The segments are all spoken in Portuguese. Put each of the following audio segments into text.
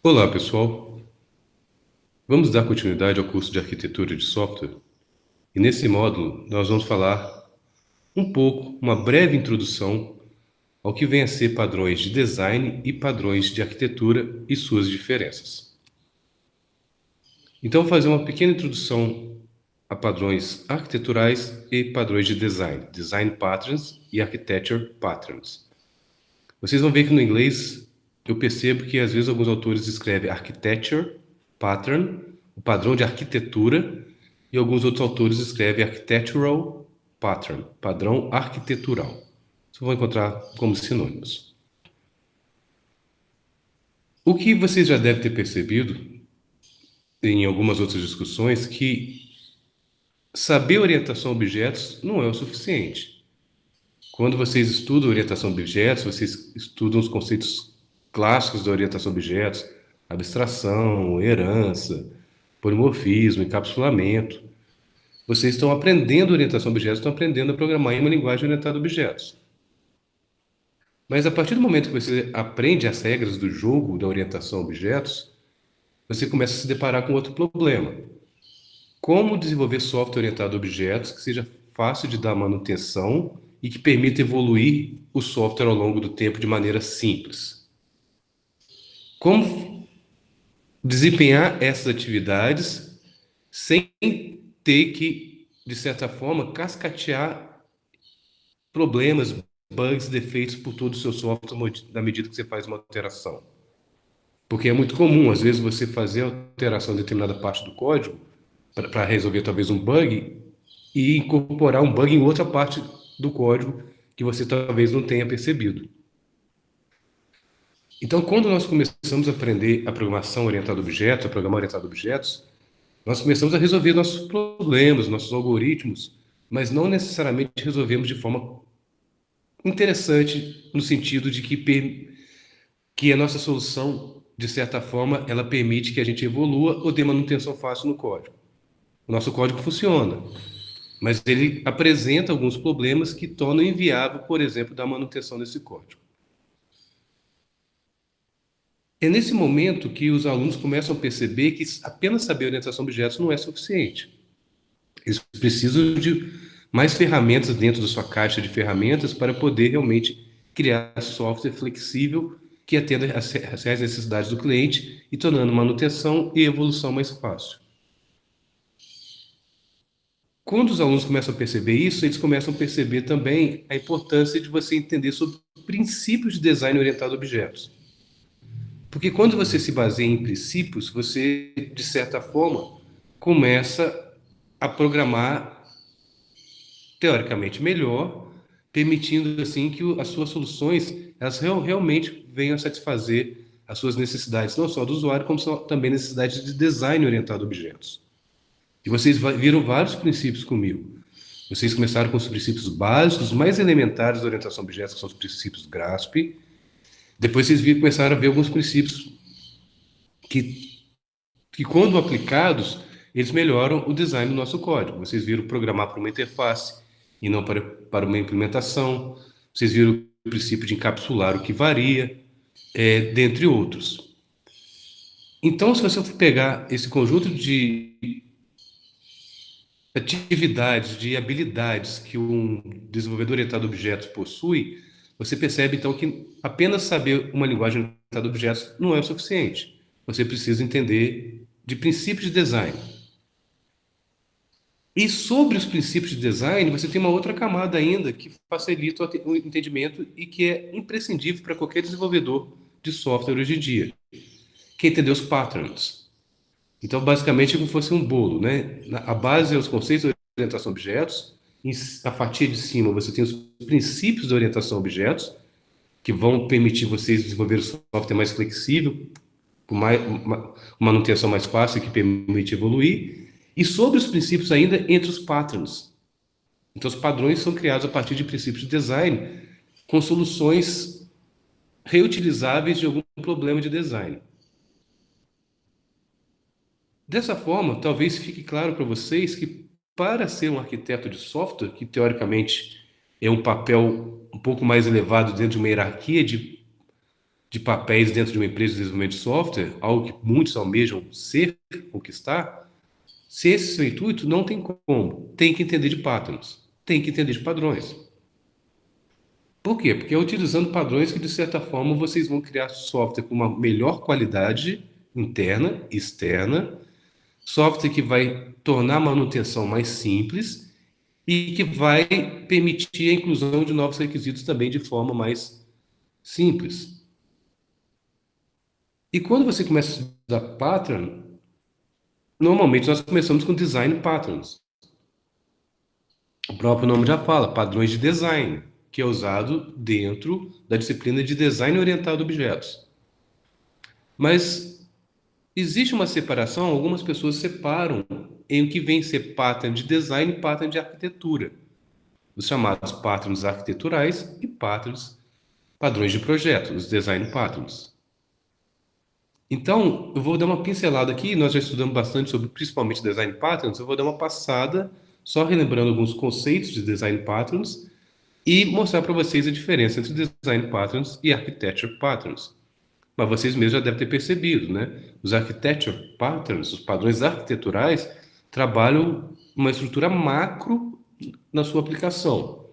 Olá, pessoal. Vamos dar continuidade ao curso de Arquitetura de Software. E nesse módulo, nós vamos falar um pouco, uma breve introdução ao que vem a ser padrões de design e padrões de arquitetura e suas diferenças. Então, vou fazer uma pequena introdução a padrões arquiteturais e padrões de design, design patterns e architecture patterns. Vocês vão ver que no inglês eu percebo que às vezes alguns autores escrevem architecture pattern, o padrão de arquitetura, e alguns outros autores escrevem architectural pattern, padrão arquitetural. Vocês vão encontrar como sinônimos. O que vocês já devem ter percebido em algumas outras discussões que saber orientação a objetos não é o suficiente. Quando vocês estudam orientação a objetos, vocês estudam os conceitos clássicos da orientação a objetos, abstração, herança, polimorfismo, encapsulamento. Vocês estão aprendendo orientação a objetos, estão aprendendo a programar em uma linguagem orientada a objetos. Mas a partir do momento que você aprende as regras do jogo da orientação a objetos, você começa a se deparar com outro problema. Como desenvolver software orientado a objetos que seja fácil de dar manutenção e que permita evoluir o software ao longo do tempo de maneira simples? Como desempenhar essas atividades sem ter que, de certa forma, cascatear problemas, bugs, defeitos por todo o seu software na medida que você faz uma alteração? Porque é muito comum, às vezes, você fazer alteração em determinada parte do código para resolver talvez um bug e incorporar um bug em outra parte do código que você talvez não tenha percebido. Então, quando nós começamos a aprender a programação orientada a objetos, a programar orientado a objetos, nós começamos a resolver nossos problemas, nossos algoritmos, mas não necessariamente resolvemos de forma interessante, no sentido de que a nossa solução, de certa forma, ela permite que a gente evolua ou dê manutenção fácil no código. O nosso código funciona, mas ele apresenta alguns problemas que tornam inviável, por exemplo, da manutenção desse código. É nesse momento que os alunos começam a perceber que apenas saber orientação a objetos não é suficiente. Eles precisam de mais ferramentas dentro da sua caixa de ferramentas para poder realmente criar software flexível que atenda às reais necessidades do cliente e tornando manutenção e evolução mais fácil. Quando os alunos começam a perceber isso, eles começam a perceber também a importância de você entender sobre princípios de design orientado a objetos. Porque quando você se baseia em princípios, você, de certa forma, começa a programar teoricamente melhor, permitindo assim que as suas soluções elas realmente venham a satisfazer as suas necessidades, não só do usuário, como também necessidades de design orientado a objetos. E vocês viram vários princípios comigo. Vocês começaram com os princípios básicos, mais elementares da orientação a objetos, que são os princípios GRASP. Depois vocês começaram a ver alguns princípios que, que, quando aplicados, eles melhoram o design do nosso código. Vocês viram programar para uma interface e não para uma implementação. Vocês viram o princípio de encapsular o que varia, dentre outros. Então, se você for pegar esse conjunto de atividades, de habilidades que um desenvolvedor orientado a objetos possui, você percebe então que apenas saber uma linguagem orientada a objetos não é o suficiente. Você precisa entender de princípios de design. E sobre os princípios de design, você tem uma outra camada ainda que facilita o entendimento e que é imprescindível para qualquer desenvolvedor de software hoje em dia, que é entender os patterns. Então, basicamente, é como se fosse um bolo, né? A base é os conceitos de orientação a objetos. A fatia de cima, você tem os princípios de orientação a objetos, que vão permitir vocês desenvolver o software mais flexível, com uma manutenção mais fácil, que permite evoluir. E sobre os princípios ainda, entre os patterns. Então, os padrões são criados a partir de princípios de design, com soluções reutilizáveis de algum problema de design. Dessa forma, talvez fique claro para vocês que, para ser um arquiteto de software, que teoricamente é um papel um pouco mais elevado dentro de uma hierarquia de papéis dentro de uma empresa de desenvolvimento de software, algo que muitos almejam ser, conquistar, se esse é o seu intuito, não tem como. Tem que entender de patterns, tem que entender de padrões. Por quê? Porque é utilizando padrões que, de certa forma, vocês vão criar software com uma melhor qualidade interna, externa, software que vai tornar a manutenção mais simples e que vai permitir a inclusão de novos requisitos também de forma mais simples. E quando você começa a estudar pattern, normalmente nós começamos com design patterns. O próprio nome já fala, padrões de design, que é usado dentro da disciplina de design orientado a objetos. Mas existe uma separação, algumas pessoas separam em o que vem ser pattern de design e pattern de arquitetura. Os chamados patterns arquiteturais e padrões de projeto, os design patterns. Então, eu vou dar uma pincelada aqui, nós já estudamos bastante sobre principalmente design patterns, eu vou dar uma passada, só relembrando alguns conceitos de design patterns e mostrar para vocês a diferença entre design patterns e architecture patterns. Mas vocês mesmos já devem ter percebido, né? Os architecture patterns, os padrões arquiteturais, trabalham uma estrutura macro na sua aplicação.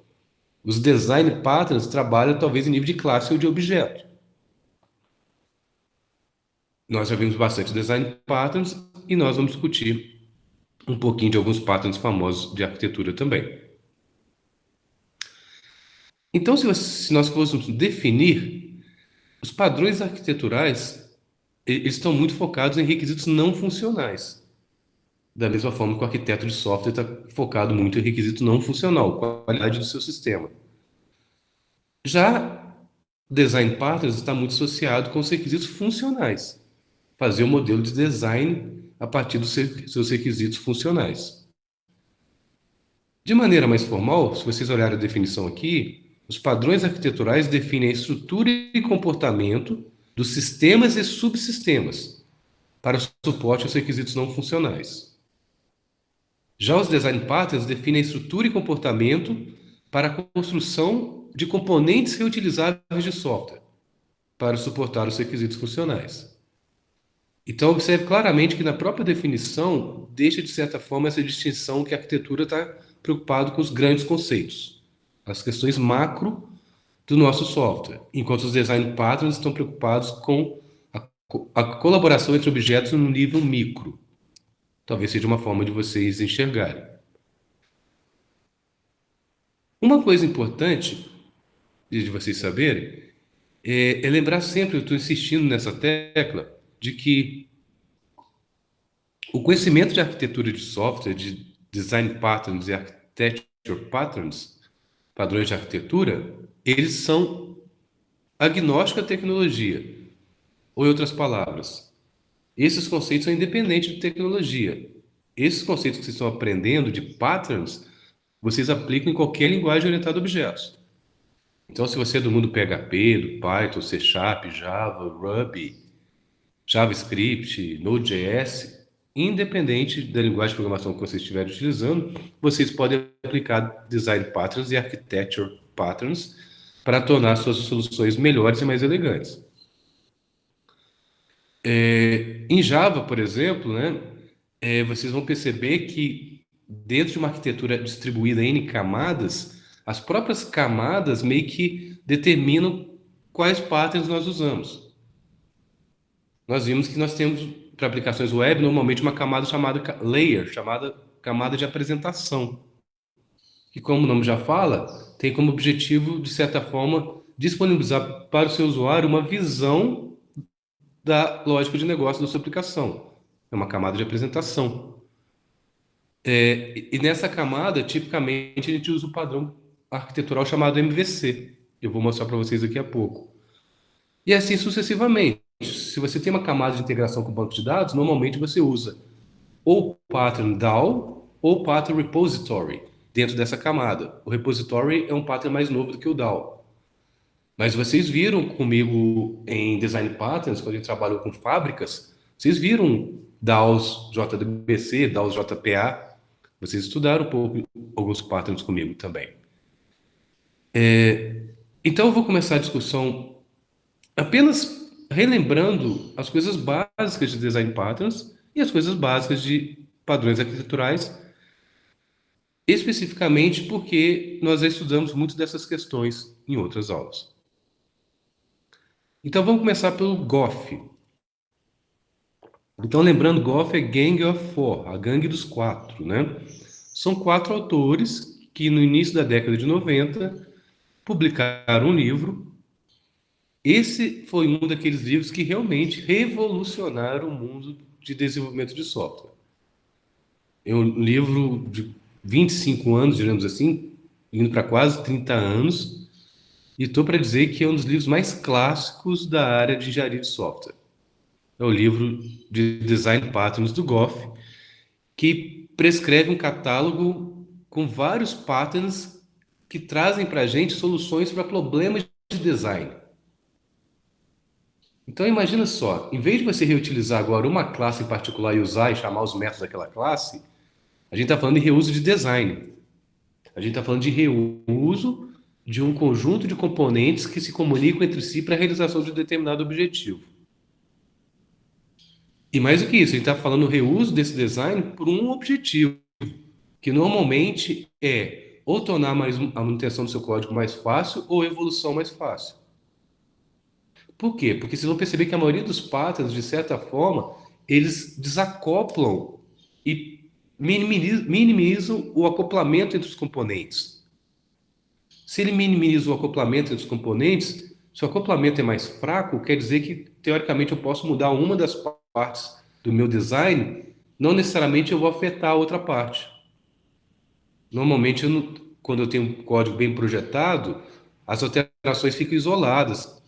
Os design patterns trabalham talvez em nível de classe ou de objeto. Nós já vimos bastante design patterns e nós vamos discutir um pouquinho de alguns patterns famosos de arquitetura também. Então, se nós fôssemos definir os padrões arquiteturais, eles estão muito focados em requisitos não funcionais. Da mesma forma que o arquiteto de software está focado muito em requisito não funcional, qualidade do seu sistema. Já design patterns está muito associado com os requisitos funcionais. Fazer o modelo de design a partir dos seus requisitos funcionais. De maneira mais formal, se vocês olharem a definição aqui, os padrões arquiteturais definem a estrutura e comportamento dos sistemas e subsistemas para o suporte aos requisitos não funcionais. Já os design patterns definem a estrutura e comportamento para a construção de componentes reutilizáveis de software para suportar os requisitos funcionais. Então, observe claramente que na própria definição deixa, de certa forma, essa distinção que a arquitetura está preocupado com os grandes conceitos, as questões macro do nosso software, enquanto os design patterns estão preocupados com a colaboração entre objetos no nível micro. Talvez seja uma forma de vocês enxergarem. Uma coisa importante de vocês saberem é lembrar sempre, eu estou insistindo nessa tecla, de que o conhecimento de arquitetura de software, de design patterns e architecture patterns, padrões de arquitetura, eles são agnósticos à tecnologia. Ou, em outras palavras, esses conceitos são independentes de tecnologia. Esses conceitos que vocês estão aprendendo de patterns, vocês aplicam em qualquer linguagem orientada a objetos. Então, se você é do mundo PHP, do Python, C Sharp, Java, Ruby, JavaScript, Node.js, independente da linguagem de programação que vocês estiverem utilizando, vocês podem aplicar design patterns e architecture patterns para tornar suas soluções melhores e mais elegantes. Em Java, por exemplo, né, vocês vão perceber que dentro de uma arquitetura distribuída em N camadas, as próprias camadas meio que determinam quais patterns nós usamos. Nós vimos que nós temos, para aplicações web, normalmente uma camada chamada layer, chamada camada de apresentação, que, como o nome já fala, tem como objetivo, de certa forma, disponibilizar para o seu usuário uma visão da lógica de negócio da sua aplicação. É uma camada de apresentação. E nessa camada, tipicamente, a gente usa o padrão arquitetural chamado MVC. Eu vou mostrar para vocês daqui a pouco. E assim sucessivamente. Se você tem uma camada de integração com o banco de dados, normalmente você usa ou pattern DAO ou pattern repository dentro dessa camada. O repository é um pattern mais novo do que o DAO. Mas vocês viram comigo em Design Patterns, quando a gente trabalhou com fábricas, vocês viram DAOs JDBC, DAOs JPA. Vocês estudaram um pouco alguns patterns comigo também. Então eu vou começar a discussão apenas relembrando as coisas básicas de design patterns e as coisas básicas de padrões arquiteturais, especificamente porque nós já estudamos muito dessas questões em outras aulas. Então vamos começar pelo GOF. Então, lembrando, GOF é Gang of Four, a gangue dos quatro, né? São quatro autores que no início da década de 90 publicaram um livro. Esse foi um daqueles livros que realmente revolucionaram o mundo de desenvolvimento de software. É um livro de 25 anos, digamos assim, indo para quase 30 anos, e estou para dizer que é um dos livros mais clássicos da área de engenharia de software. É o livro de Design Patterns do Goff, que prescreve um catálogo com vários patterns que trazem para a gente soluções para problemas de design. Então imagina só, em vez de você reutilizar agora uma classe em particular e usar e chamar os métodos daquela classe, a gente está falando de reuso de design. A gente está falando de reuso de um conjunto de componentes que se comunicam entre si para a realização de um determinado objetivo. E mais do que isso, a gente está falando do reuso desse design por um objetivo, que normalmente é ou tornar a manutenção do seu código mais fácil ou a evolução mais fácil. Por quê? Porque vocês vão perceber que a maioria dos patterns, de certa forma, eles desacoplam e minimizam o acoplamento entre os componentes. Se ele minimiza o acoplamento entre os componentes, se o acoplamento é mais fraco, quer dizer que, teoricamente, eu posso mudar uma das partes do meu design, não necessariamente eu vou afetar a outra parte. Normalmente, quando eu tenho um código bem projetado, as alterações ficam isoladas,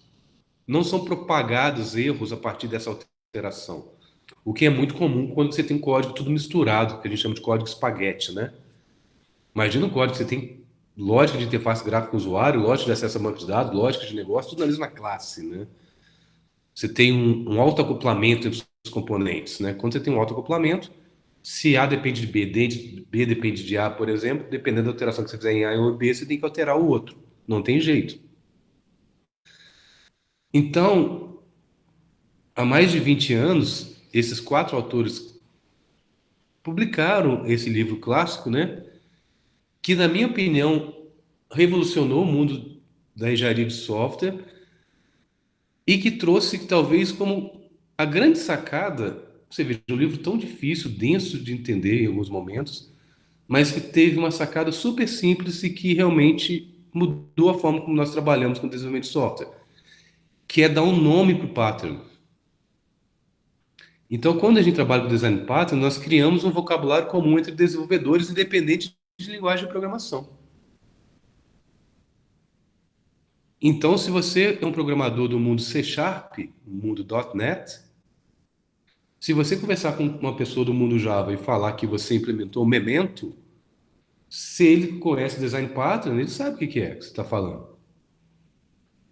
não são propagados erros a partir dessa alteração. O que é muito comum quando você tem código tudo misturado, que a gente chama de código espaguete, né? Imagina um código que você tem lógica de interface gráfica com o usuário, lógica de acesso a banco de dados, lógica de negócio, tudo na mesma classe, né? Você tem um autoacoplamento entre os componentes, né? Quando você tem um autoacoplamento, se A depende de B, B depende de A, por exemplo, dependendo da alteração que você fizer em A ou B, você tem que alterar o outro. Não tem jeito. Então, há mais de 20 anos, esses quatro autores publicaram esse livro clássico, né? Que, na minha opinião, revolucionou o mundo da engenharia de software e que trouxe, talvez, como a grande sacada. Você veja, um livro tão difícil, denso de entender em alguns momentos, mas que teve uma sacada super simples e que realmente mudou a forma como nós trabalhamos com desenvolvimento de software, que é dar um nome para o pattern. Então, quando a gente trabalha com design pattern, nós criamos um vocabulário comum entre desenvolvedores, independente de linguagem de programação. Então, se você é um programador do mundo C Sharp, do mundo .NET, se você conversar com uma pessoa do mundo Java e falar que você implementou o Memento, se ele conhece design pattern, ele sabe o que é que você está falando.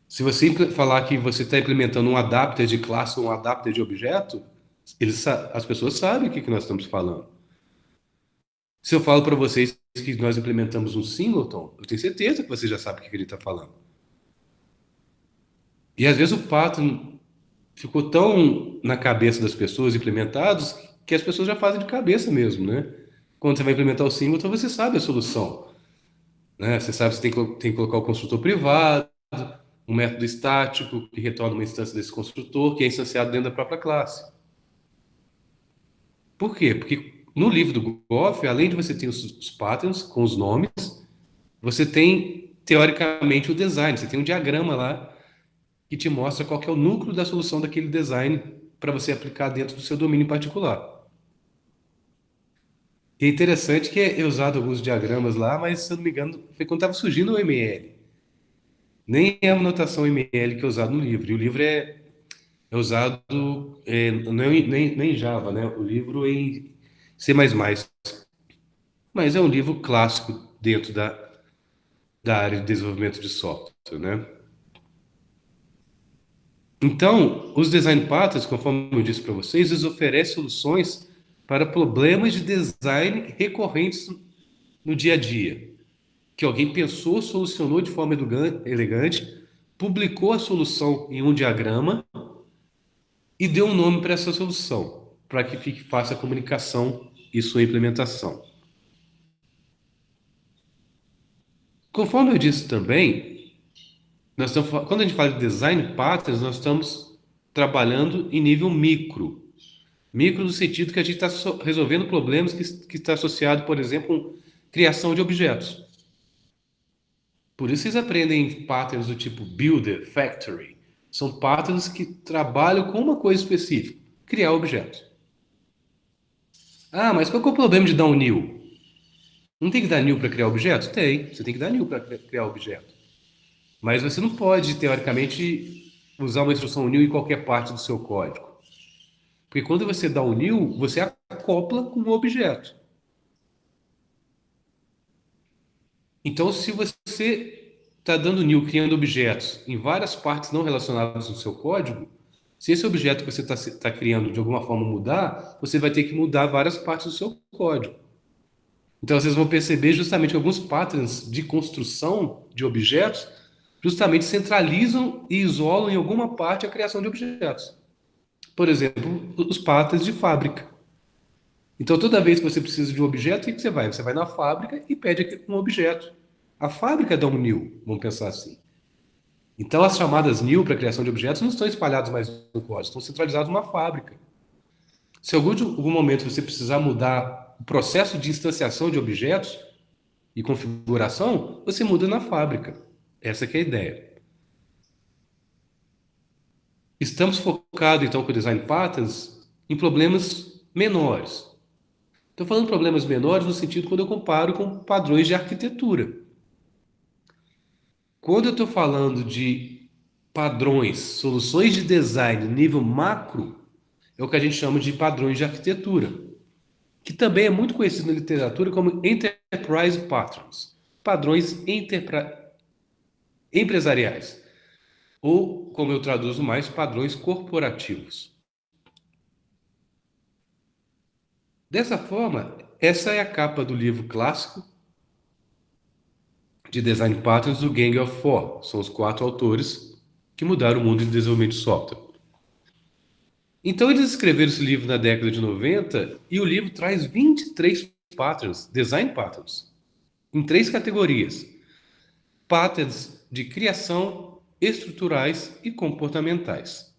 Se você falar que você está implementando um adapter de classe ou um adapter de objeto, as pessoas sabem o que nós estamos falando. Se eu falo para vocês que nós implementamos um singleton, eu tenho certeza que você já sabe o que ele está falando. E às vezes o pattern ficou tão na cabeça das pessoas implementados que as pessoas já fazem de cabeça mesmo, né? Quando você vai implementar o singleton, você sabe a solução, né? Você sabe que você tem que colocar o construtor privado, um método estático que retorna uma instância desse construtor que é instanciado dentro da própria classe. Por quê? Porque no livro do Goff, além de você ter os patterns com os nomes, você tem, teoricamente, o design. Você tem um diagrama lá que te mostra qual que é o núcleo da solução daquele design para você aplicar dentro do seu domínio particular. E é interessante que é usado alguns diagramas lá, mas, se eu não me engano, foi quando estava surgindo o ML. Nem é a notação ML que é usada no livro. E o livro é usado não é nem em Java, né? O livro é em C++. Mas é um livro clássico dentro da área de desenvolvimento de software, né? Então, os design patterns, conforme eu disse para vocês, eles oferecem soluções para problemas de design recorrentes no dia a dia, que alguém pensou, solucionou de forma elegante publicou a solução em um diagrama e deu um nome para essa solução, para que fique fácil a comunicação e sua implementação. Conforme eu disse também, quando a gente fala de design patterns, nós estamos trabalhando em nível micro. Micro no sentido que a gente está resolvendo problemas que está associado, por exemplo, com criação de objetos. Por isso vocês aprendem patterns do tipo Builder, Factory. São patterns que trabalham com uma coisa específica, criar objetos. Ah, mas qual que é o problema de dar um new? Não tem que dar new para criar objetos? Tem, você tem que dar new para criar objeto. Mas você não pode, teoricamente, usar uma instrução new em qualquer parte do seu código. Porque quando você dá um new, você acopla com o objeto. Então, se você está dando new, criando objetos em várias partes não relacionadas no seu código, se esse objeto que você está criando de alguma forma mudar, você vai ter que mudar várias partes do seu código. Então, vocês vão perceber justamente que alguns patterns de construção de objetos justamente centralizam e isolam em alguma parte a criação de objetos. Por exemplo, os patterns de fábrica. Então, toda vez que você precisa de um objeto, o que você vai? Você vai na fábrica e pede um objeto. A fábrica dá um new, vamos pensar assim. Então, as chamadas new para criação de objetos não estão espalhadas mais no código, estão centralizadas numa fábrica. Se algum momento você precisar mudar o processo de instanciação de objetos e configuração, você muda na fábrica. Essa que é a ideia. Estamos focados, então, com o Design Patterns em problemas menores. Estou falando de problemas menores no sentido quando eu comparo com padrões de arquitetura. Quando eu estou falando de padrões, soluções de design nível macro, é o que a gente chama de padrões de arquitetura, que também é muito conhecido na literatura como Enterprise Patterns, padrões empresariais, ou, como eu traduzo mais, padrões corporativos. Dessa forma, essa é a capa do livro clássico de Design Patterns do Gang of Four. São os 4 autores que mudaram o mundo de desenvolvimento de software. Então, eles escreveram esse livro na década de 90 e o livro traz 23 patterns, design patterns, em 3 categorias: patterns de criação, estruturais e comportamentais.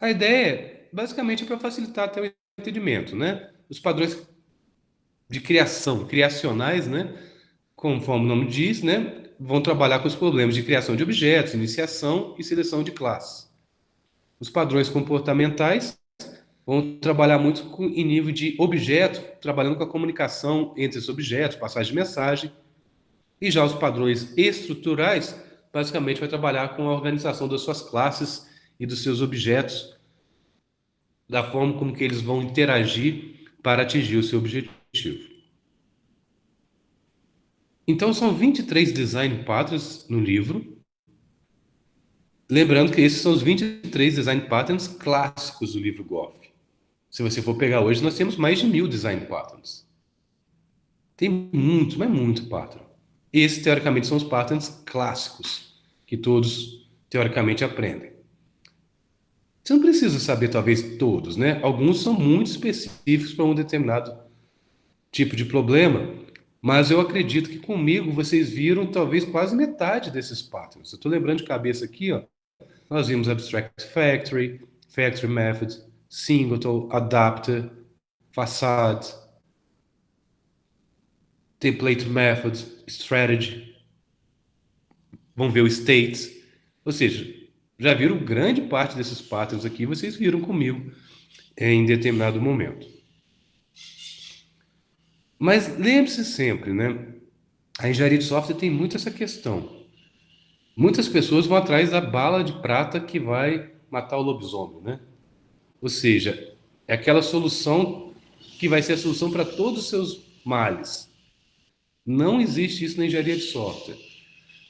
A ideia, basicamente, é para facilitar até o entendimento, né? Os padrões de criação, criacionais, né? Conforme o nome diz, né? Vão trabalhar com os problemas de criação de objetos, iniciação e seleção de classes. Os padrões comportamentais vão trabalhar muito em nível de objeto, trabalhando com a comunicação entre esses objetos, passagem de mensagem. E já os padrões estruturais, basicamente, vai trabalhar com a organização das suas classes e dos seus objetos, da forma como que eles vão interagir para atingir o seu objetivo. Então, são 23 design patterns no livro. Lembrando que esses são os 23 design patterns clássicos do livro Goff. Se você for pegar hoje, nós temos mais de 1000 design patterns. Tem muitos, mas muito pattern. Esses, teoricamente, são os patterns clássicos, que todos, teoricamente, aprendem. Você não precisa saber, talvez, todos, né? Alguns são muito específicos para um determinado tipo de problema, mas eu acredito que comigo vocês viram talvez quase metade desses patterns. Eu estou lembrando de cabeça aqui, ó. Nós vimos Abstract Factory, Factory Method, Singleton, Adapter, Facade, Template Method, Strategy. Vamos ver o State. Ou seja, já viram grande parte desses patterns aqui, vocês viram comigo em determinado momento. Mas lembre-se sempre, né? A engenharia de software tem muito essa questão. Muitas pessoas vão atrás da bala de prata que vai matar o lobisomem, né? Ou seja, é aquela solução que vai ser a solução para todos os seus males. Não existe isso na engenharia de software.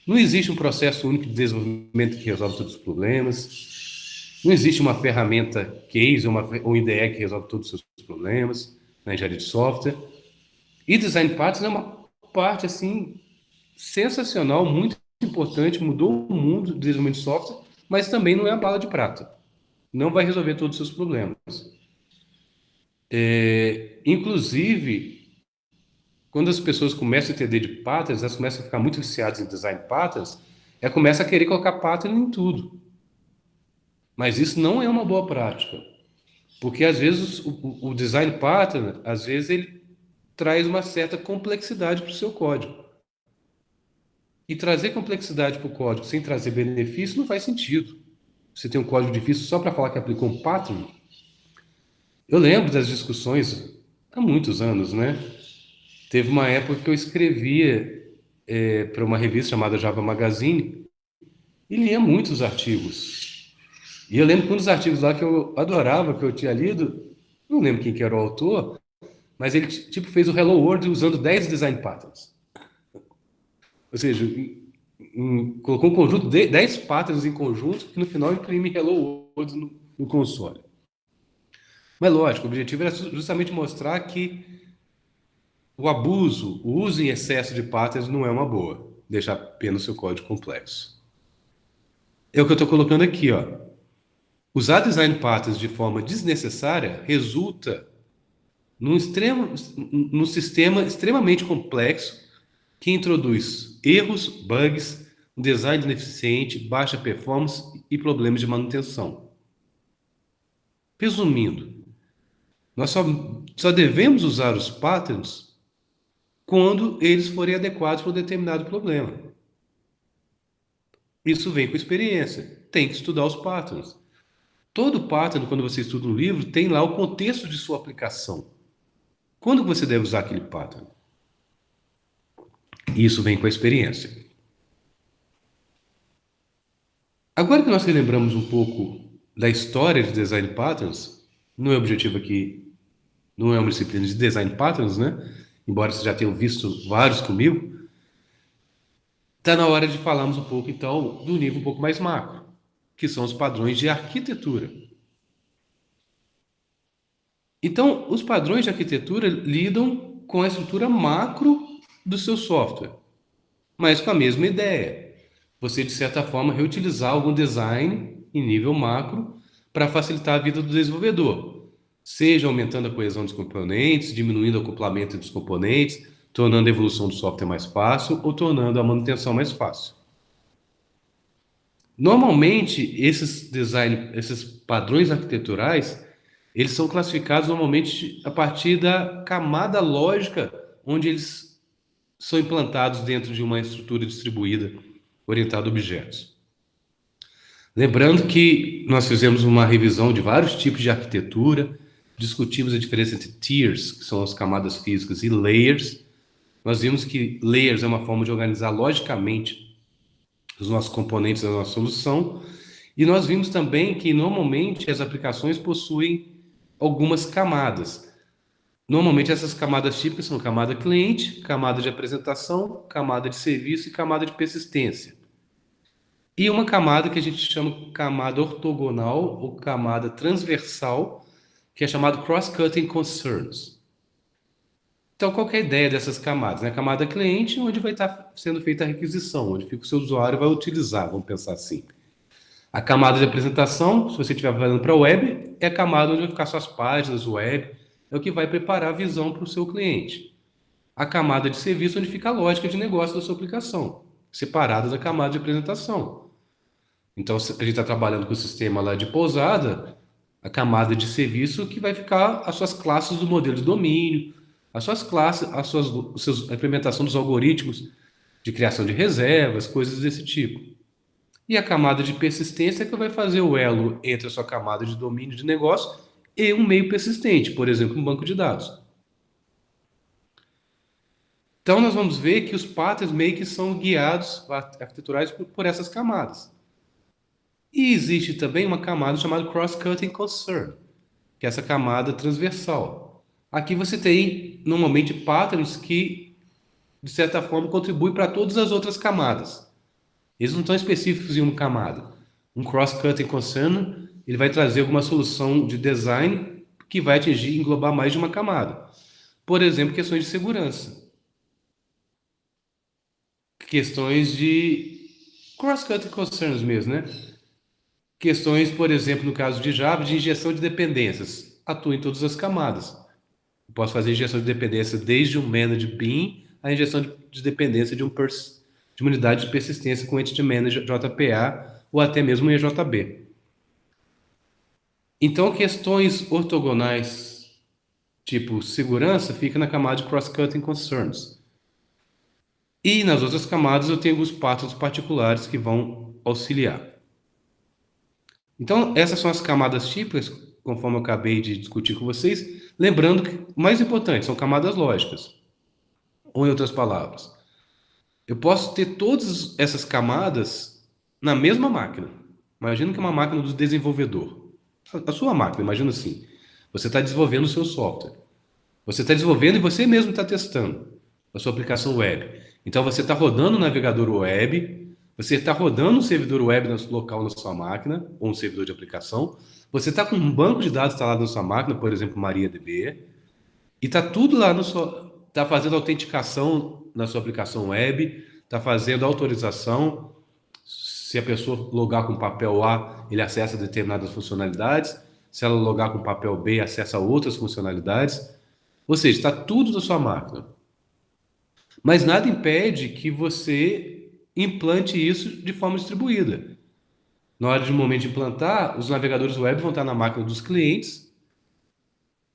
Não existe um processo único de desenvolvimento que resolve todos os problemas. Não existe uma ferramenta case ou uma IDE que resolve todos os seus problemas na engenharia de software. E design patterns é uma parte assim sensacional, muito importante, mudou o mundo do desenvolvimento de software, mas também não é a bala de prata. Não vai resolver todos os seus problemas. Inclusive, quando as pessoas começam a entender de patterns, elas começam a ficar muito viciadas em design patterns, começa a querer colocar pattern em tudo. Mas isso não é uma boa prática, porque às vezes o design pattern, às vezes ele traz uma certa complexidade para o seu código. E trazer complexidade para o código sem trazer benefício não faz sentido. Você tem um código difícil só para falar que aplicou um pattern. Eu lembro das discussões há muitos anos, né? Teve uma época que eu escrevia para uma revista chamada Java Magazine e lia muitos artigos. E eu lembro que um dos artigos lá que eu adorava, que eu tinha lido, não lembro quem que era o autor, mas ele tipo fez o Hello World usando 10 design patterns. Ou seja, colocou um conjunto de 10 patterns em conjunto que no final imprime Hello World no console. Mas lógico, o objetivo era justamente mostrar que o abuso, o uso em excesso de patterns não é uma boa. Deixar apenas o seu código complexo. É o que eu estou colocando aqui, ó. Usar design patterns de forma desnecessária resulta num sistema extremamente complexo que introduz erros, bugs, um design ineficiente, baixa performance e problemas de manutenção. Resumindo, nós só devemos usar os patterns quando eles forem adequados para um determinado problema. Isso vem com experiência. Tem que estudar os patterns. Todo pattern, quando você estuda um livro, tem lá o contexto de sua aplicação. Quando você deve usar aquele pattern? Isso vem com a experiência. Agora que nós relembramos um pouco da história de design patterns, não é objetivo aqui, não é uma disciplina de design patterns, né? Embora vocês já tenham visto vários comigo, está na hora de falarmos um pouco, então, do nível um pouco mais macro, que são os padrões de arquitetura. Então, os padrões de arquitetura lidam com a estrutura macro do seu software, mas com a mesma ideia. Você, de certa forma, reutilizar algum design em nível macro para facilitar a vida do desenvolvedor, seja aumentando a coesão dos componentes, diminuindo o acoplamento dos componentes, tornando a evolução do software mais fácil ou tornando a manutenção mais fácil. Normalmente, esses padrões arquiteturais, eles são classificados normalmente a partir da camada lógica onde eles são implantados dentro de uma estrutura distribuída orientada a objetos. Lembrando que nós fizemos uma revisão de vários tipos de arquitetura, discutimos a diferença entre tiers, que são as camadas físicas, e layers. Nós vimos que layers é uma forma de organizar logicamente os nossos componentes da nossa solução, e nós vimos também que normalmente as aplicações possuem algumas camadas. Normalmente essas camadas típicas são camada cliente, camada de apresentação, camada de serviço e camada de persistência. E uma camada que a gente chama camada ortogonal ou camada transversal, que é chamado cross-cutting concerns. Então, qual que é a ideia dessas camadas? A camada cliente, onde vai estar sendo feita a requisição, onde fica o seu usuário vai utilizar, vamos pensar assim. A camada de apresentação, se você estiver falando para a web, é a camada onde vai ficar suas páginas web, é o que vai preparar a visão para o seu cliente. A camada de serviço, onde fica a lógica de negócio da sua aplicação, separada da camada de apresentação. Então, se a gente está trabalhando com o sistema lá de pousada, a camada de serviço que vai ficar as suas classes do modelo de domínio, as suas classes, a implementação dos algoritmos de criação de reservas, coisas desse tipo. E a camada de persistência que vai fazer o elo entre a sua camada de domínio de negócio e um meio persistente, por exemplo, um banco de dados. Então, nós vamos ver que os patterns meio que são guiados arquiteturais por essas camadas. E existe também uma camada chamada cross-cutting concern, que é essa camada transversal. Aqui você tem, normalmente, patterns que, de certa forma, contribuem para todas as outras camadas. Eles não estão específicos em uma camada. Um cross-cutting concern, ele vai trazer alguma solução de design que vai atingir e englobar mais de uma camada. Por exemplo, questões de segurança. Questões de cross-cutting concerns mesmo, né? Questões, por exemplo, no caso de Java, de injeção de dependências. Atua em todas as camadas. Eu posso fazer injeção de dependência desde um manage bean a injeção de dependência de uma unidade de persistência com entity manager JPA ou até mesmo um EJB. Então, questões ortogonais, tipo segurança, fica na camada de cross-cutting concerns. E nas outras camadas eu tenho alguns patos particulares que vão auxiliar. Então, essas são as camadas típicas, conforme eu acabei de discutir com vocês. Lembrando que o mais importante são camadas lógicas. Ou, em outras palavras, eu posso ter todas essas camadas na mesma máquina. Imagina que é uma máquina do desenvolvedor. A sua máquina, imagina assim. Você está desenvolvendo o seu software. Você está desenvolvendo e você mesmo está testando a sua aplicação web. Então você está rodando o navegador web, você está rodando um servidor web local na sua máquina, ou um servidor de aplicação. Você está com um banco de dados instalado na sua máquina, por exemplo, MariaDB, e está tudo lá no seu. Está fazendo autenticação na sua aplicação web, está fazendo autorização. Se a pessoa logar com papel A, ele acessa determinadas funcionalidades. Se ela logar com papel B, acessa outras funcionalidades. Ou seja, está tudo na sua máquina. Mas nada impede que você implante isso de forma distribuída. Na hora de um momento de implantar, os navegadores web vão estar na máquina dos clientes,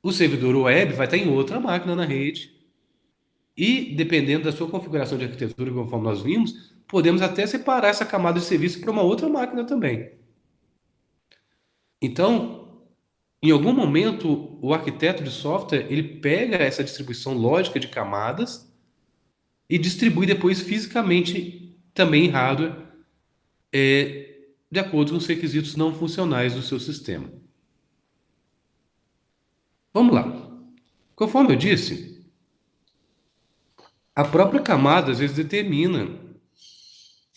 o servidor web vai estar em outra máquina na rede, e dependendo da sua configuração de arquitetura, conforme nós vimos, podemos até separar essa camada de serviço para uma outra máquina também. Então, em algum momento, o arquiteto de software ele pega essa distribuição lógica de camadas e distribui depois fisicamente também em hardware, de acordo com os requisitos não funcionais do seu sistema. Vamos lá. Conforme eu disse, a própria camada às vezes determina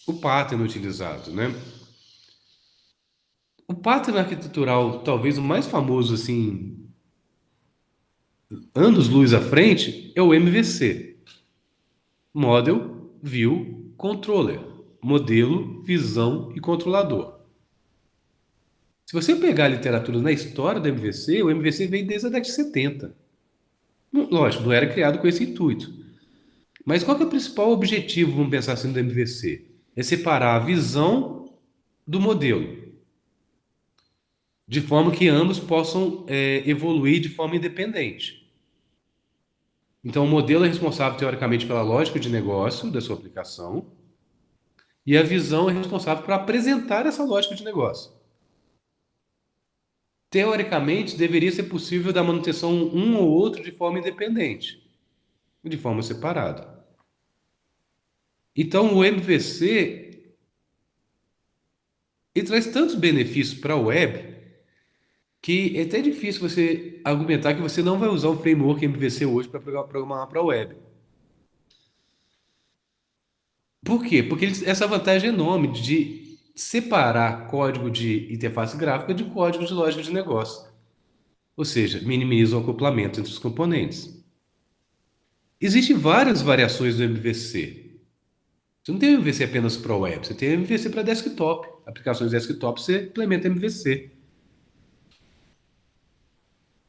o pattern utilizado, né? O pattern arquitetural, talvez o mais famoso, assim, anos-luz à frente, é o MVC. Model, View, Controller. Modelo, visão e controlador. Se você pegar a literatura na história do MVC, o MVC vem desde a década de 70. Lógico, não era criado com esse intuito. Mas qual que é o principal objetivo, vamos pensar assim, do MVC? É separar a visão do modelo, de forma que ambos possam evoluir de forma independente. Então, o modelo é responsável, teoricamente, pela lógica de negócio da sua aplicação, e a visão é responsável por apresentar essa lógica de negócio. Teoricamente, deveria ser possível dar manutenção um ou outro de forma independente, de forma separada. Então, o MVC ele traz tantos benefícios para a web que é até difícil você argumentar que você não vai usar o framework MVC hoje para programar para a web. Por quê? Porque essa vantagem é enorme de separar código de interface gráfica de código de lógica de negócio. Ou seja, minimiza o acoplamento entre os componentes. Existem várias variações do MVC. Você não tem MVC apenas para web, você tem MVC para desktop. Aplicações desktop você implementa MVC.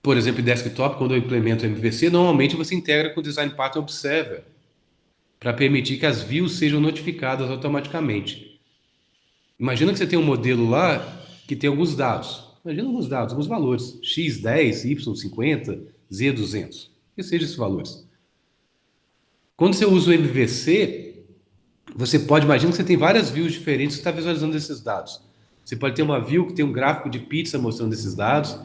Por exemplo, em desktop, quando eu implemento MVC, normalmente você integra com o Design Pattern Observer para permitir que as views sejam notificadas automaticamente. Imagina que você tem um modelo lá que tem alguns dados. Imagina alguns dados, alguns valores. X10, Y50, Z200. Que sejam esses valores. Quando você usa o MVC, você pode imaginar que você tem várias views diferentes que está visualizando esses dados. Você pode ter uma view que tem um gráfico de pizza mostrando esses dados,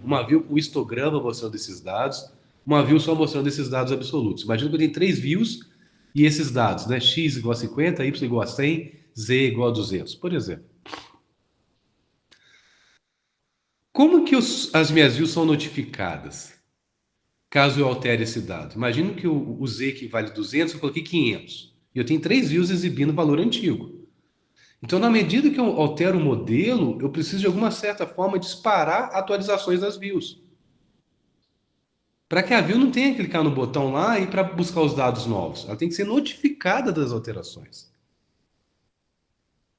uma view com histograma mostrando esses dados, uma view só mostrando esses dados absolutos. Imagina que eu tenho três views e esses dados, né? X igual a 50, Y igual a 100, Z igual a 200, por exemplo. Como que as minhas views são notificadas? Caso eu altere esse dado. Imagina que o Z que vale 200, eu coloquei 500. E eu tenho três views exibindo o valor antigo. Então, na medida que eu altero o modelo, eu preciso de alguma certa forma disparar atualizações das views. Para que a view não tenha que clicar no botão lá e para buscar os dados novos. Ela tem que ser notificada das alterações.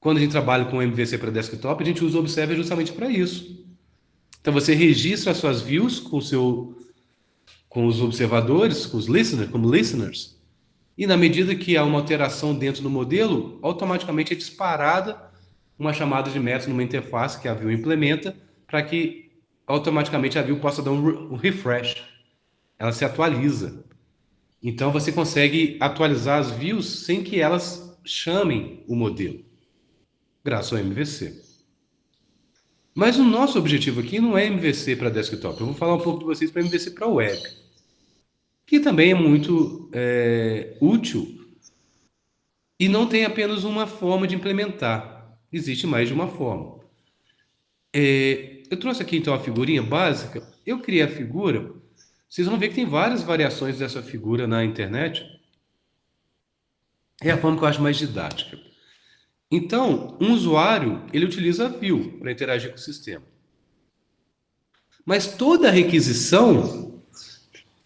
Quando a gente trabalha com MVC para desktop, a gente usa o Observer justamente para isso. Então você registra as suas views com os observadores, com os listeners, como listeners, e na medida que há uma alteração dentro do modelo, automaticamente é disparada uma chamada de método numa interface que a view implementa para que automaticamente a view possa dar um refresh. Ela se atualiza. Então você consegue atualizar as views sem que elas chamem o modelo, graças ao MVC. Mas o nosso objetivo aqui não é MVC para desktop. Eu vou falar um pouco de vocês para MVC para web, que também é muito útil e não tem apenas uma forma de implementar. Existe mais de uma forma. Eu trouxe aqui então a figurinha básica. Eu criei a figura. Vocês vão ver que tem várias variações dessa figura na internet. É a forma que eu acho mais didática. Então, um usuário, ele utiliza a view para interagir com o sistema. Mas toda requisição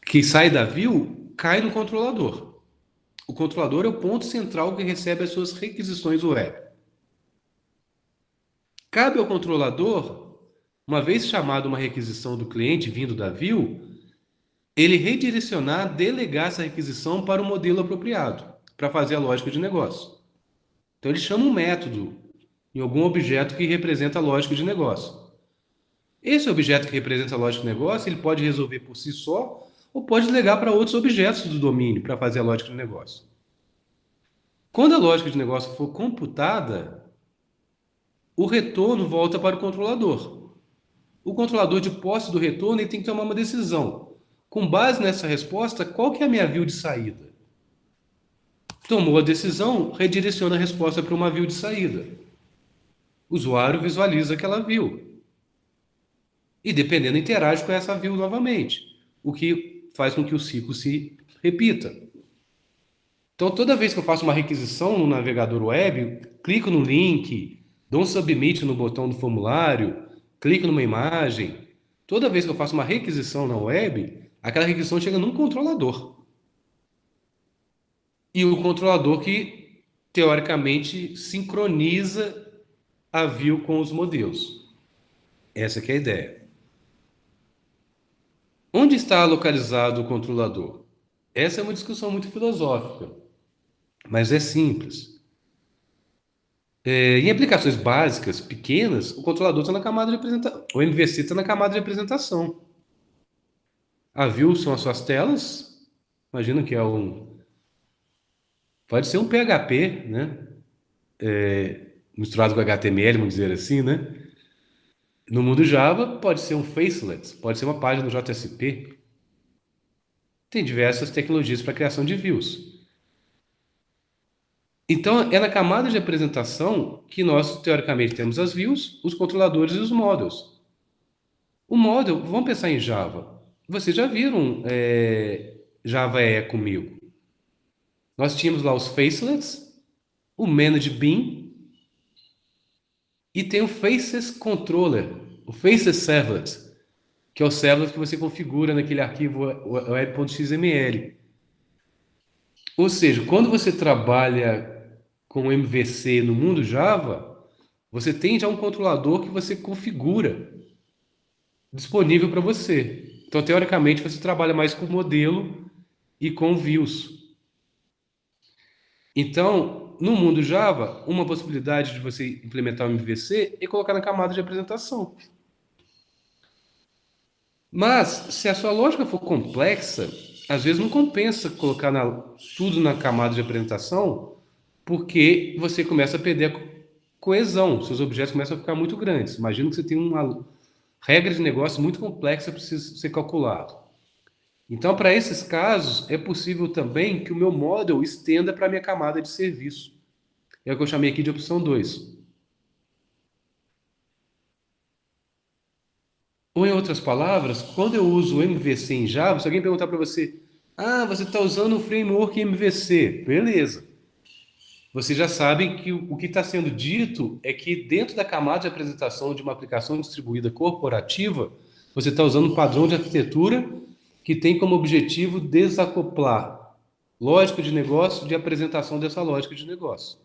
que sai da view cai no controlador. O controlador é o ponto central que recebe as suas requisições web. Cabe ao controlador, uma vez chamada uma requisição do cliente vindo da view, ele redirecionar, delegar essa requisição para o modelo apropriado, para fazer a lógica de negócio. Então ele chama um método em algum objeto que representa a lógica de negócio. Esse objeto que representa a lógica de negócio, ele pode resolver por si só ou pode delegar para outros objetos do domínio para fazer a lógica de negócio. Quando a lógica de negócio for computada, o retorno volta para o controlador. O controlador de posse do retorno ele tem que tomar uma decisão. Com base nessa resposta, qual que é a minha view de saída? Tomou a decisão, redireciona a resposta para uma view de saída. O usuário visualiza aquela view. E, dependendo, interage com essa view novamente, o que faz com que o ciclo se repita. Então, toda vez que eu faço uma requisição no navegador web, clico no link, dou um submit no botão do formulário, clico numa imagem. Toda vez que eu faço uma requisição na web, aquela requisição chega num controlador. E o controlador que, teoricamente, sincroniza a view com os modelos. Essa que é a ideia. Onde está localizado o controlador? Essa é uma discussão muito filosófica, mas é simples. Em aplicações básicas, pequenas, o controlador está na camada de apresentação. O MVC está na camada de apresentação. A view são as suas telas. Imagina que é um. Pode ser um PHP, né? Misturado com HTML, vamos dizer assim, né? No mundo Java, pode ser um facelet, pode ser uma página do JSP. Tem diversas tecnologias para a criação de views. Então, é na camada de apresentação que nós, teoricamente, temos as views, os controladores e os models. O model, vamos pensar em Java. Vocês já viram Java EE comigo? Nós tínhamos lá os facelets, o manage bean e tem o faces controller, o faces servlet, que é o servlet que você configura naquele arquivo web.xml. Ou seja, quando você trabalha com MVC no mundo Java, você tem já um controlador que você configura disponível para você. Então, teoricamente, você trabalha mais com modelo e com views. Então, no mundo Java, uma possibilidade de você implementar o MVC é colocar na camada de apresentação. Mas, se a sua lógica for complexa, às vezes não compensa colocar tudo na camada de apresentação, porque você começa a perder a coesão, seus objetos começam a ficar muito grandes. Imagina que você tem uma regra de negócio muito complexa para ser calculado. Então, para esses casos, é possível também que o meu model estenda para a minha camada de serviço. É o que eu chamei aqui de opção 2. Ou, em outras palavras, quando eu uso o MVC em Java, se alguém perguntar para você, você está usando o framework MVC, beleza. Vocês já sabem que o que está sendo dito é que dentro da camada de apresentação de uma aplicação distribuída corporativa, você está usando um padrão de arquitetura que tem como objetivo desacoplar lógica de negócio de apresentação dessa lógica de negócio.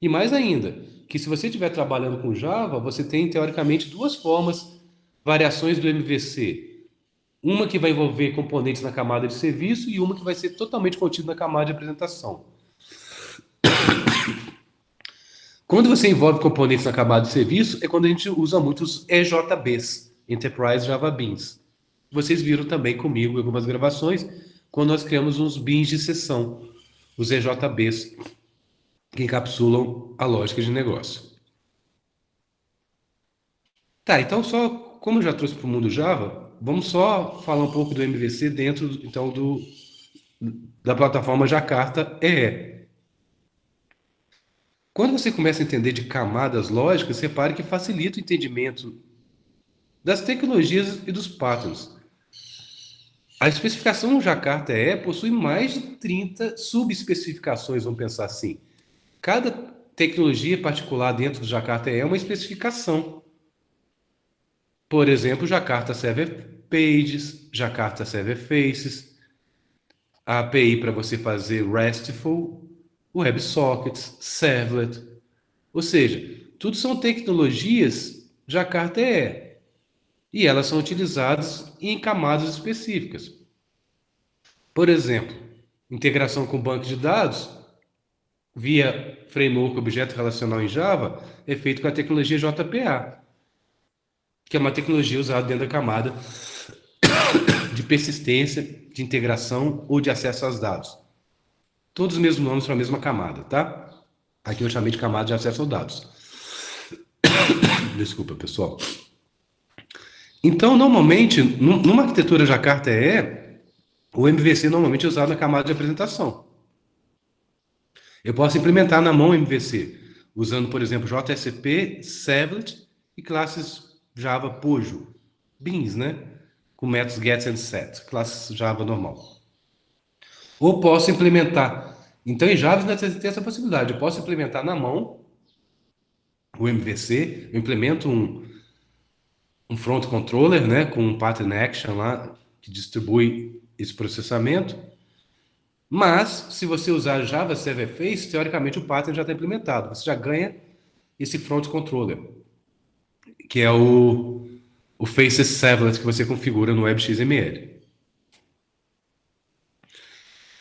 E mais ainda, que se você estiver trabalhando com Java, você tem teoricamente duas formas, variações do MVC. Uma que vai envolver componentes na camada de serviço e uma que vai ser totalmente contida na camada de apresentação. Quando você envolve componentes na camada de serviço, é quando a gente usa muito os EJBs, Enterprise Java Beans. Vocês viram também comigo em algumas gravações, quando nós criamos uns beans de sessão, os EJBs, que encapsulam a lógica de negócio. Tá, então só, como eu já trouxe para o mundo Java, vamos só falar um pouco do MVC dentro, então, da plataforma Jakarta EE. Quando você começa a entender de camadas lógicas, repare que facilita o entendimento das tecnologias e dos patterns. A especificação Jakarta EE possui mais de 30 subespecificações, vamos pensar assim. Cada tecnologia particular dentro do Jakarta EE é uma especificação. Por exemplo, Jakarta Server Pages, Jakarta Server Faces, a API para você fazer RESTful, WebSockets, Servlet. Ou seja, tudo são tecnologias Jakarta EE e elas são utilizadas em camadas específicas. Por exemplo, integração com banco de dados via framework objeto relacional em Java é feito com a tecnologia JPA, que é uma tecnologia usada dentro da camada de persistência, de integração ou de acesso aos dados. Todos os mesmos nomes para a mesma camada, tá? Aqui eu chamei de camada de acesso aos dados. Desculpa, pessoal. Então, normalmente, numa arquitetura Jakarta EE, o MVC normalmente é usado na camada de apresentação. Eu posso implementar na mão MVC, usando, por exemplo, JSP, Servlet e classes Java Pojo, beans, né? Com métodos get and set, classes Java normal. Ou posso implementar. Então, em Java, você tem essa possibilidade. Eu posso implementar na mão o MVC, eu implemento um front controller, né, com um pattern action lá, que distribui esse processamento. Mas, se você usar Java Server Face, teoricamente o pattern já está implementado. Você já ganha esse front controller, que é o Faces Servlet que você configura no WebXML.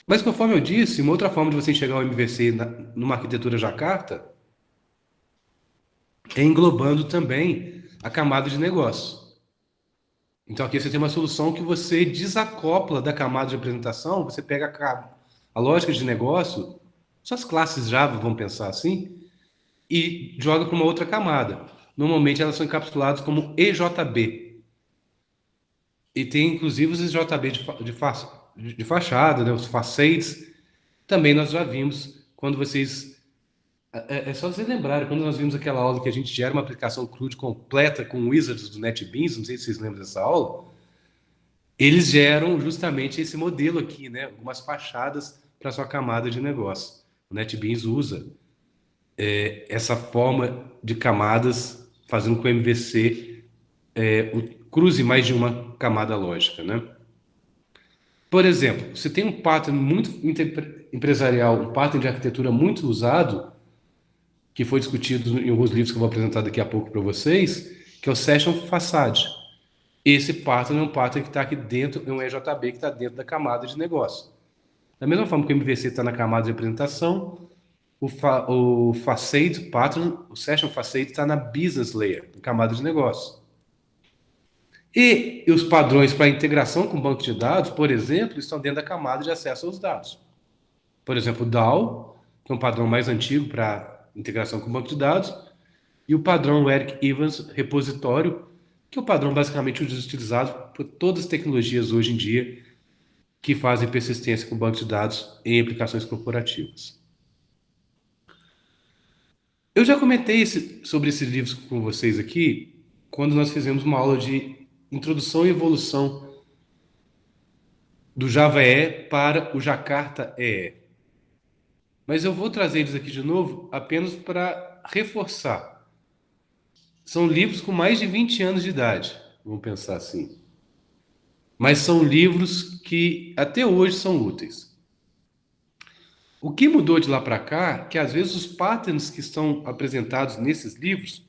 Mas, conforme eu disse, uma outra forma de você enxergar o MVC numa arquitetura Jakarta é englobando também a camada de negócio. Então, aqui você tem uma solução que você desacopla da camada de apresentação, você pega a lógica de negócio, suas classes Java, vamos pensar assim, e joga para uma outra camada. Normalmente elas são encapsuladas como EJB. E tem inclusive os EJB de fachada, né, os facades. Também nós já vimos quando vocês. É só vocês lembrarem, quando nós vimos aquela aula que a gente gera uma aplicação CRUD completa com wizards do NetBeans, não sei se vocês lembram dessa aula, eles geram justamente esse modelo aqui, né? Algumas fachadas para sua camada de negócio. O NetBeans usa essa forma de camadas, fazendo com que o MVC cruze mais de uma camada lógica, né? Por exemplo, você tem um pattern muito empresarial, um pattern de arquitetura muito usado, que foi discutido em alguns livros que eu vou apresentar daqui a pouco para vocês, que é o Session Facade. Esse pattern é um pattern que está aqui dentro, é um EJB que está dentro da camada de negócio. Da mesma forma que o MVC está na camada de apresentação, o Facade Pattern, o Session Facade está na Business Layer, na camada de negócio. E os padrões para integração com o banco de dados, por exemplo, estão dentro da camada de acesso aos dados. Por exemplo, o DAO, que é um padrão mais antigo para integração com o banco de dados, e o padrão Eric Evans Repositório, que é o padrão basicamente utilizado por todas as tecnologias hoje em dia que fazem persistência com o banco de dados em aplicações corporativas. Eu já comentei sobre esses livros com vocês aqui quando nós fizemos uma aula de introdução e evolução do Java EE para o Jakarta EE. Mas eu vou trazer eles aqui de novo apenas para reforçar. São livros com mais de 20 anos de idade, vamos pensar assim. Mas são livros que até hoje são úteis. O que mudou de lá para cá, que às vezes os patterns que estão apresentados nesses livros,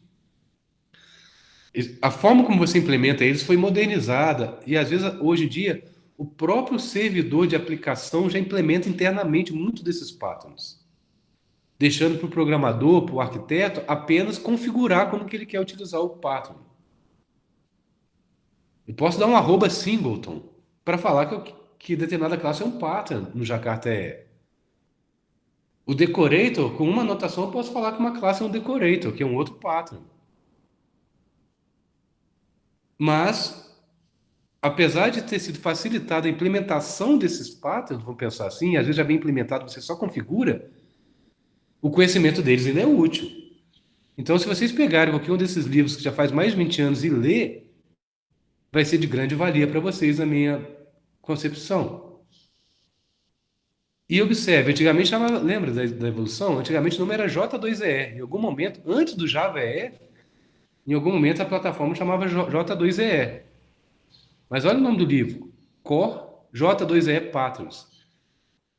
a forma como você implementa eles foi modernizada e às vezes hoje em dia o próprio servidor de aplicação já implementa internamente muito desses patterns, deixando para o programador, para o arquiteto, apenas configurar como que ele quer utilizar o pattern. Eu posso dar um arroba singleton para falar que determinada classe é um pattern no Jakarta EE. O decorator, com uma anotação, eu posso falar que uma classe é um decorator, que é um outro pattern. Mas, apesar de ter sido facilitada a implementação desses patterns, vamos pensar assim, às vezes já vem implementado, você só configura, o conhecimento deles ainda é útil. Então, se vocês pegarem qualquer um desses livros que já faz mais de 20 anos e ler, vai ser de grande valia para vocês, na minha concepção. E observe, antigamente chamava, lembra da evolução? Antigamente o nome era J2EE. Em algum momento, antes do Java EE, em algum momento a plataforma chamava J2EE. Mas olha o nome do livro: Core J2EE Patterns.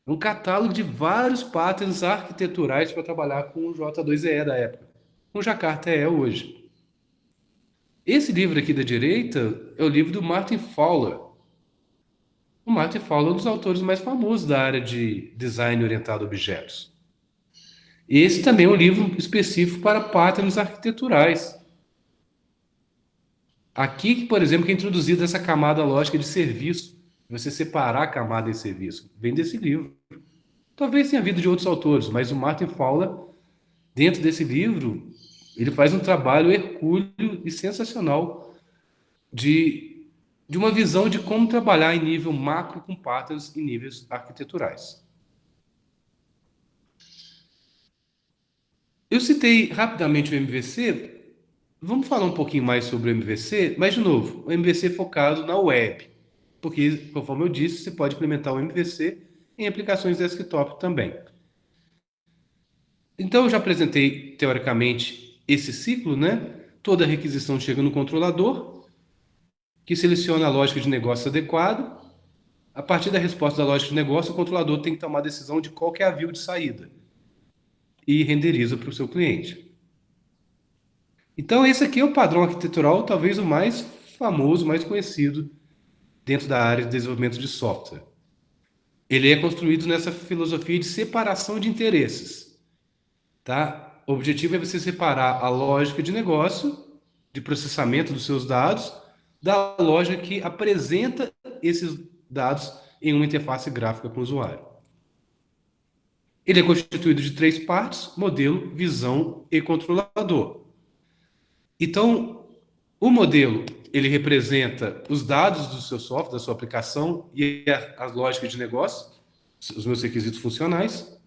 É um catálogo de vários patterns arquiteturais para trabalhar com o J2EE da época, com o Jakarta EE hoje. Esse livro aqui da direita é o livro do Martin Fowler. O Martin Fowler é um dos autores mais famosos da área de design orientado a objetos. Esse também é um livro específico para patterns arquiteturais. Aqui, por exemplo, que é introduzida essa camada lógica de serviço, você separar a camada de serviço, vem desse livro. Talvez tenha havido de outros autores, mas o Martin Fowler, dentro desse livro, ele faz um trabalho hercúleo e sensacional de uma visão de como trabalhar em nível macro com patterns em níveis arquiteturais. Eu citei rapidamente o MVC, vamos falar um pouquinho mais sobre o MVC, mas, de novo, o MVC é focado na web, porque, conforme eu disse, você pode implementar o MVC em aplicações desktop também. Então, eu já apresentei, teoricamente, esse ciclo, né? Toda requisição chega no controlador, que seleciona a lógica de negócio adequada. A partir da resposta da lógica de negócio, o controlador tem que tomar a decisão de qual que é a view de saída e renderiza para o seu cliente. Então, esse aqui é o padrão arquitetural, talvez o mais famoso, mais conhecido dentro da área de desenvolvimento de software. Ele é construído nessa filosofia de separação de interesses, tá? O objetivo é você separar a lógica de negócio, de processamento dos seus dados, da lógica que apresenta esses dados em uma interface gráfica com o usuário. Ele é constituído de três partes: modelo, visão e controlador. Então, o modelo, ele representa os dados do seu software, da sua aplicação e a lógica de negócio, os meus requisitos funcionais.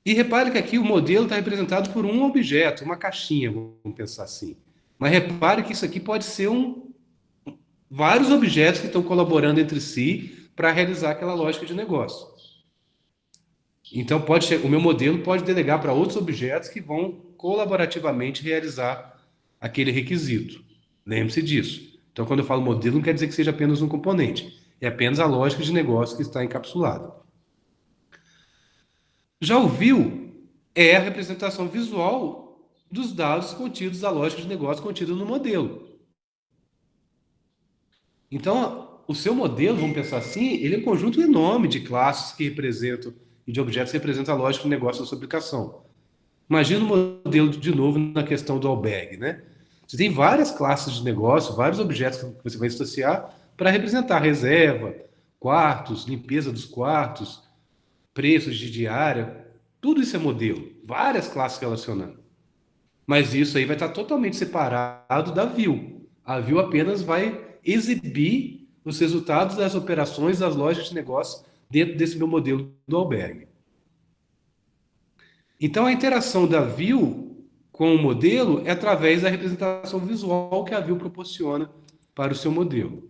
E repare que aqui o modelo está representado por um objeto, uma caixinha, vamos pensar assim. Mas repare que isso aqui pode ser vários objetos que estão colaborando entre si para realizar aquela lógica de negócio. Então, o meu modelo pode delegar para outros objetos que vão colaborativamente realizar aquele requisito. Lembre-se disso. Então, quando eu falo modelo, não quer dizer que seja apenas um componente. É apenas a lógica de negócio que está encapsulada. Já o view é a representação visual dos dados contidos da lógica de negócio contida no modelo. Então, o seu modelo, vamos pensar assim, ele é um conjunto enorme de classes que representam e de objetos que representam a lógica de negócio da sua aplicação. Imagina o modelo de novo na questão do albergue, né? Você tem várias classes de negócio, vários objetos que você vai instanciar para representar reserva, quartos, limpeza dos quartos, preços de diária. Tudo isso é modelo, várias classes relacionando. Mas isso aí vai estar totalmente separado da view. A view apenas vai exibir os resultados das operações das lojas de negócio dentro desse meu modelo do albergue. Então, a interação da view com o modelo é através da representação visual que a view proporciona para o seu modelo.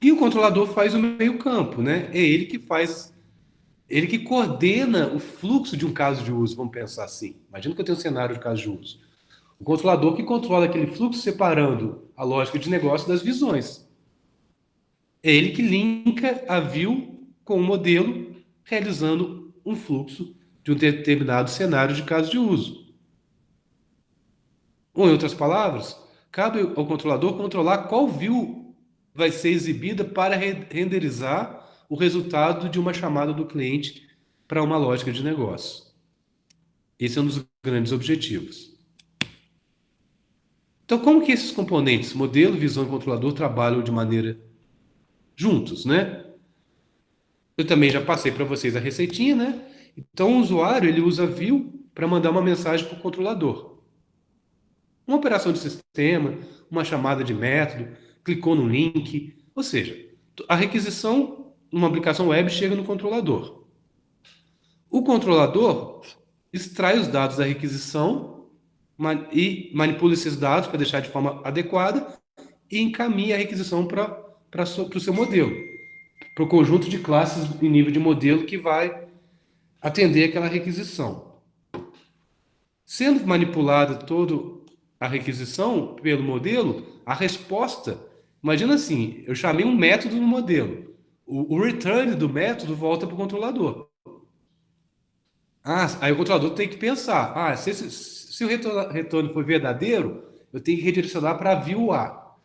E o controlador faz o meio-campo, né? É ele que coordena o fluxo de um caso de uso, vamos pensar assim. Imagina que eu tenho um cenário de caso de uso. O controlador que controla aquele fluxo separando a lógica de negócio das visões. É ele que linka a view com o modelo realizando um fluxo de um determinado cenário de caso de uso. Ou, em outras palavras, cabe ao controlador controlar qual view vai ser exibida para renderizar o resultado de uma chamada do cliente para uma lógica de negócio. Esse é um dos grandes objetivos. Então, como que esses componentes, modelo, visão e controlador, trabalham de maneira juntos, né? Eu também já passei para vocês a receitinha, né? Então, o usuário ele usa view para mandar uma mensagem para o controlador. Uma operação de sistema, uma chamada de método, clicou no link, ou seja, a requisição numa aplicação web chega no controlador. O controlador extrai os dados da requisição e manipula esses dados para deixar de forma adequada e encaminha a requisição para o seu modelo, para o conjunto de classes em nível de modelo que vai atender aquela requisição. Sendo manipulada toda a requisição pelo modelo, a resposta, imagina assim, eu chamei um método no modelo, o return do método volta para o controlador. Aí o controlador tem que pensar, se o retorno for verdadeiro, eu tenho que redirecionar para a view A.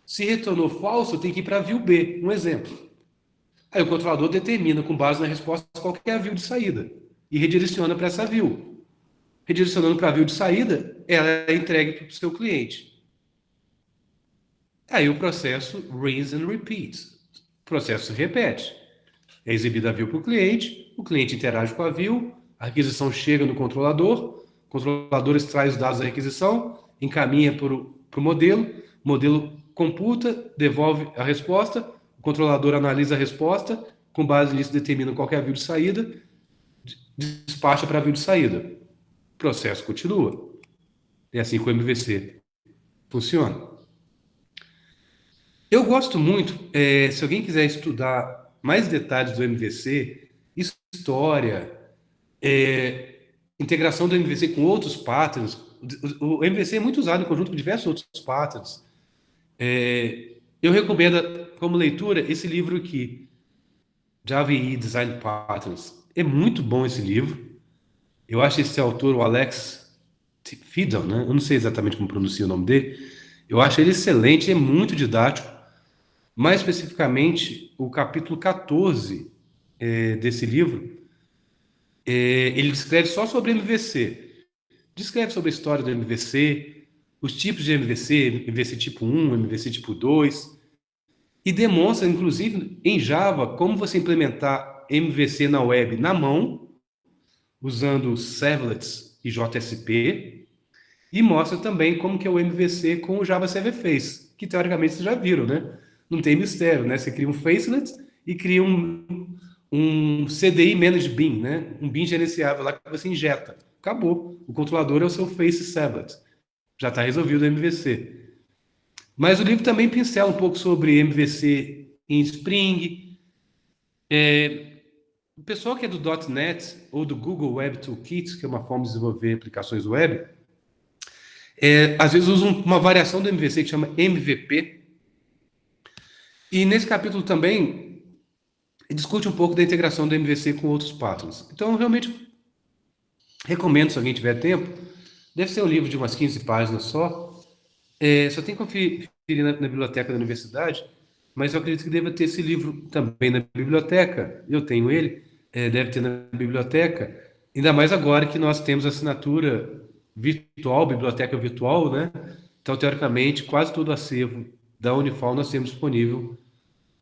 Se retornou falso, eu tenho que ir para a view B, um exemplo. Aí o controlador determina, com base na resposta, qual que é a view de saída e redireciona para essa view. Redirecionando para a view de saída, ela é entregue para o seu cliente. Aí o processo rinse and repeat. O processo se repete. É exibida a view para o cliente interage com a view, a requisição chega no controlador, o controlador extrai os dados da requisição, encaminha para o modelo, o modelo computa, devolve a resposta, o controlador analisa a resposta, com base nisso determina qual é a view de saída, despacha para a view de saída. O processo continua. É assim que o MVC funciona. Eu gosto muito, se alguém quiser estudar mais detalhes do MVC, história, integração do MVC com outros patterns, o MVC é muito usado em conjunto com diversos outros patterns. Eu recomendo como leitura esse livro aqui, Java EE Design Patterns. É muito bom esse livro. Eu acho esse autor, o Alex Fidan, né? Eu não sei exatamente como pronuncia o nome dele. Eu acho ele excelente, é muito didático. Mais especificamente, o capítulo 14 desse livro, ele descreve só sobre MVC. Descreve sobre a história do MVC, os tipos de MVC, MVC tipo 1, MVC tipo 2, e demonstra, inclusive, em Java, como você implementar MVC na web na mão, usando servlets e JSP, e mostra também como que é o MVC com o Java Server Face, que teoricamente vocês já viram, né? Não tem mistério, né? Você cria um facelet e cria um CDI managed bin, né? Um bin gerenciável lá que você injeta. Acabou. O controlador é o seu face servlet. Já está resolvido o MVC. Mas o livro também pincela um pouco sobre MVC em Spring. O pessoal que é do .NET ou do Google Web Toolkit, que é uma forma de desenvolver aplicações web, às vezes usam uma variação do MVC que chama MVP. E nesse capítulo também discute um pouco da integração do MVC com outros patterns. Então, eu realmente recomendo, se alguém tiver tempo, deve ser um livro de umas 15 páginas só. Só tem que conferir na biblioteca da universidade, mas eu acredito que deva ter esse livro também na biblioteca. Eu tenho ele, deve ter na biblioteca. Ainda mais agora que nós temos assinatura virtual, biblioteca virtual, né? Então, teoricamente, quase todo o acervo da Unifal nós temos disponível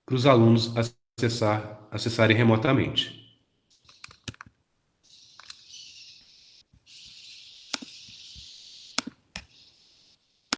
para os alunos acessarem remotamente.